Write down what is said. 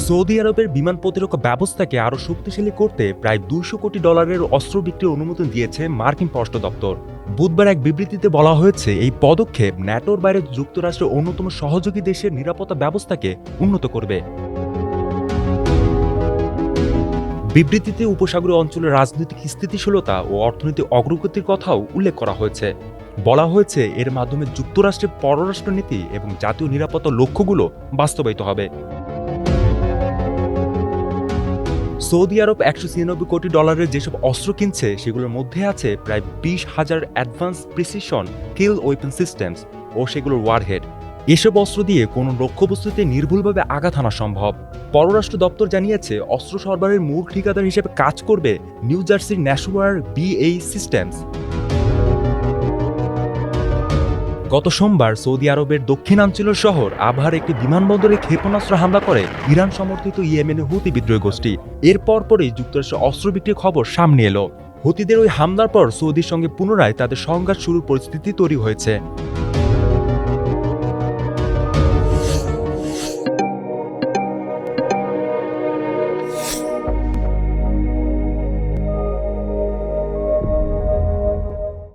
Saudi আরবের বিমান প্রতিরক্ষা ব্যবস্থাকে আরও শক্তিশালী করতে প্রায় $200 কোটি অস্ত্র বিক্রির অনুমোদন দিয়েছে মার্কিন পররাষ্ট্র দপ্তর। বুধবার এক বিবৃতিতে বলা হয়েছে, এই পদক্ষেপ ন্যাটোর বাইরে যুক্তরাষ্ট্রের অন্যতম সহযোগী দেশের নিরাপত্তা ব্যবস্থাকে উন্নত করবে। বিবৃতিতে উপসাগরীয় অঞ্চলের রাজনৈতিক স্থিতিশীলতা ও অর্থনৈতিক অগ্রগতির কথাও উল্লেখ করা হয়েছে। বলা হয়েছে, এর মাধ্যমে যুক্তরাষ্ট্রের পররাষ্ট্রনীতি এবং জাতীয় নিরাপত্তা লক্ষ্যগুলো বাস্তবায়িত হবে। সৌদি আরব $196 কোটি যেসব অস্ত্র কিনছে সেগুলোর মধ্যে আছে প্রায় 20,000 অ্যাডভান্স প্রিসিশন কিল ওয়েপন সিস্টেমস ও সেগুলোর ওয়ারহেড। এসব অস্ত্র দিয়ে কোনো লক্ষ্যবস্তুতে নির্ভুলভাবে আঘাত হানা সম্ভব। পররাষ্ট্র দপ্তর জানিয়েছে, অস্ত্র সরবরাহের মূল ঠিকাদার হিসেবে কাজ করবে নিউ জার্সির ন্যাশওয়ার BAE সিস্টেমস। গত সোমবার সৌদি আরবের দক্ষিণাঞ্চলের শহর আবহার একটি বিমানবন্দরে ক্ষেপণাস্ত্র হামলা করে ইরান সমর্থিত ইয়েমেনের হুতি বিদ্রোহী গোষ্ঠী। এর পরপরই যুক্তরাষ্ট্রের অস্ত্র বিক্রির খবর সামনে এলো। হুতিদের ওই হামলার পর সৌদির সঙ্গে পুনরায় তাদের সংঘাত শুরুর পরিস্থিতি তৈরি হয়েছে।